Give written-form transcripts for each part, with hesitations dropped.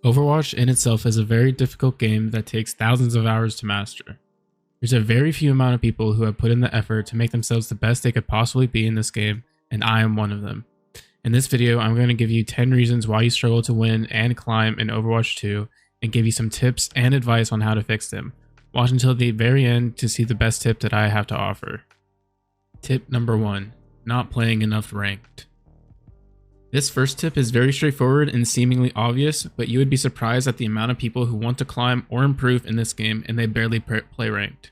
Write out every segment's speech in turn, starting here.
Overwatch in itself is a very difficult game that takes thousands of hours to master. There's a very few amount of people who have put in the effort to make themselves the best they could possibly be in this game, and I am one of them. In this video, I'm going to give you 10 reasons why you struggle to win and climb in Overwatch 2, and give you some tips and advice on how to fix them. Watch until the very end to see the best tip that I have to offer. Tip number 1. Not playing enough ranked. This first tip is very straightforward and seemingly obvious, but you would be surprised at the amount of people who want to climb or improve in this game and they barely play ranked.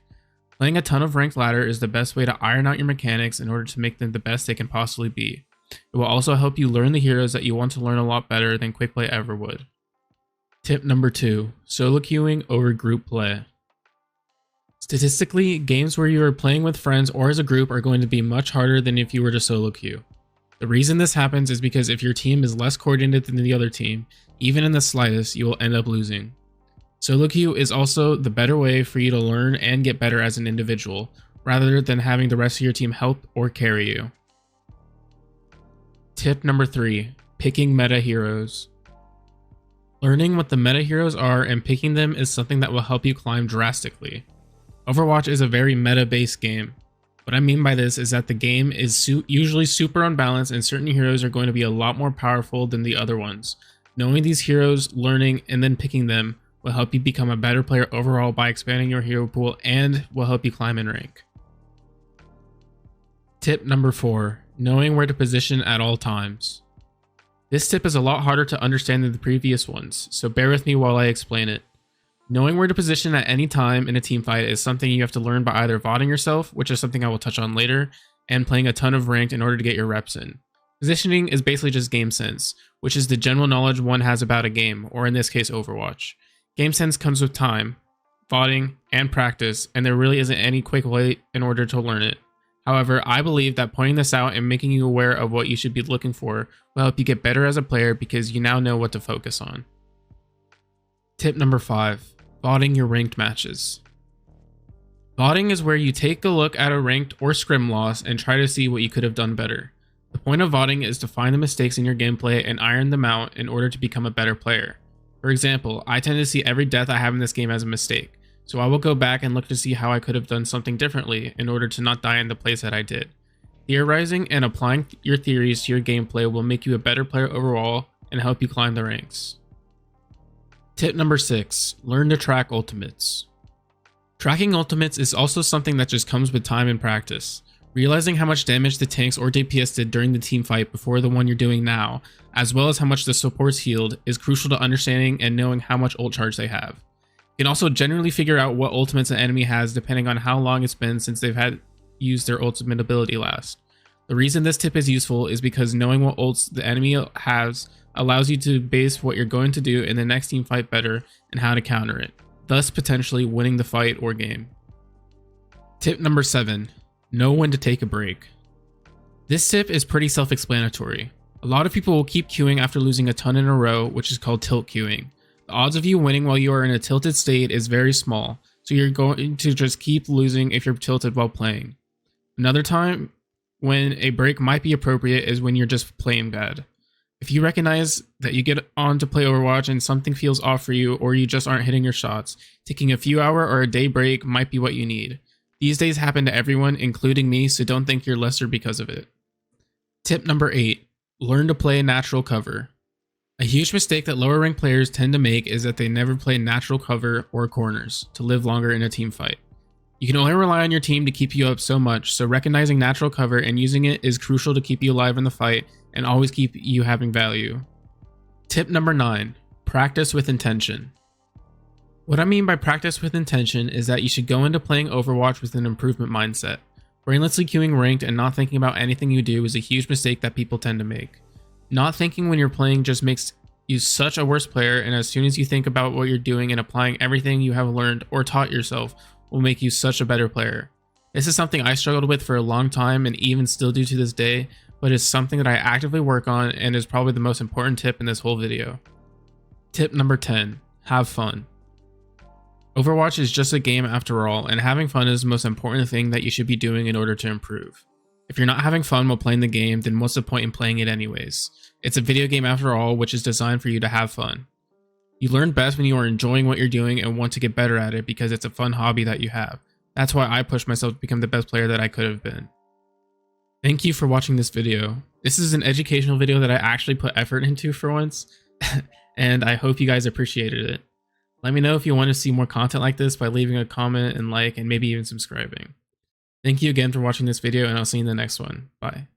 Playing a ton of ranked ladder is the best way to iron out your mechanics in order to make them the best they can possibly be. It will also help you learn the heroes that you want to learn a lot better than quick play ever would. Tip number 2. Solo queuing over group play. Statistically, games where you are playing with friends or as a group are going to be much harder than if you were to solo queue. The reason this happens is because if your team is less coordinated than the other team, even in the slightest, you will end up losing. Solo queue is also the better way for you to learn and get better as an individual, rather than having the rest of your team help or carry you. Tip number 3. Picking meta heroes. Learning what the meta heroes are and picking them is something that will help you climb drastically. Overwatch is a very meta-based game. What I mean by this is that the game is usually super unbalanced and certain heroes are going to be a lot more powerful than the other ones. Knowing these heroes, learning, and then picking them will help you become a better player overall by expanding your hero pool and will help you climb in rank. Tip number 4. Knowing where to position at all times. This tip is a lot harder to understand than the previous ones, so bear with me while I explain it. Knowing where to position at any time in a teamfight is something you have to learn by either vodding yourself, which is something I will touch on later, and playing a ton of ranked in order to get your reps in. Positioning is basically just game sense, which is the general knowledge one has about a game, or in this case Overwatch. Game sense comes with time, vodding, and practice, and there really isn't any quick way in order to learn it. However, I believe that pointing this out and making you aware of what you should be looking for will help you get better as a player because you now know what to focus on. Tip number 5. Vodding your ranked matches. Vodding is where you take a look at a ranked or scrim loss and try to see what you could have done better. The point of vodding is to find the mistakes in your gameplay and iron them out in order to become a better player. For example, I tend to see every death I have in this game as a mistake, so I will go back and look to see how I could have done something differently in order to not die in the place that I did. Theorizing and applying your theories to your gameplay will make you a better player overall and help you climb the ranks. Tip number 6. Learn to track ultimates. Tracking ultimates is also something that just comes with time and practice. Realizing how much damage the tanks or DPS did during the team fight before the one you're doing now, as well as how much the supports healed, is crucial to understanding and knowing how much ult charge they have. You can also generally figure out what ultimates an enemy has depending on how long it's been since they've had used their ultimate ability last. The reason this tip is useful is because knowing what ults the enemy has allows you to base what you're going to do in the next team fight better and how to counter it, thus potentially winning the fight or game. Tip number 7. Know when to take a break. This tip is pretty self-explanatory. A lot of people will keep queuing after losing a ton in a row, which is called tilt queuing. The odds of you winning while you are in a tilted state is very small, so you're going to just keep losing if you're tilted while playing. Another time when a break might be appropriate is when you're just playing bad. If you recognize that you get on to play Overwatch and something feels off for you or you just aren't hitting your shots, taking a few hour or a day break might be what you need. These days happen to everyone, including me, so don't think you're lesser because of it. Tip number 8. Learn to play natural cover. A huge mistake that lower ranked players tend to make is that they never play natural cover or corners to live longer in a team fight. You can only rely on your team to keep you up so much, so recognizing natural cover and using it is crucial to keep you alive in the fight and always keep you having value. Tip number 9. Practice with intention. What I mean by practice with intention is that you should go into playing Overwatch with an improvement mindset. Brainlessly queuing ranked and not thinking about anything you do is a huge mistake that people tend to make. Not thinking when you're playing just makes you such a worse player, and as soon as you think about what you're doing and applying everything you have learned or taught yourself will make you such a better player. This is something I struggled with for a long time and even still do to this day, but is something that I actively work on and is probably the most important tip in this whole video. Tip number 10. Have fun. Overwatch is just a game after all, and having fun is the most important thing that you should be doing in order to improve. If you're not having fun while playing the game, then what's the point in playing it anyways? It's a video game after all, which is designed for you to have fun. You learn best when you are enjoying what you're doing and want to get better at it because it's a fun hobby that you have. That's why I pushed myself to become the best player that I could have been. Thank you for watching this video. This is an educational video that I actually put effort into for once, and I hope you guys appreciated it. Let me know if you want to see more content like this by leaving a comment and like and maybe even subscribing. Thank you again for watching this video, and I'll see you in the next one. Bye.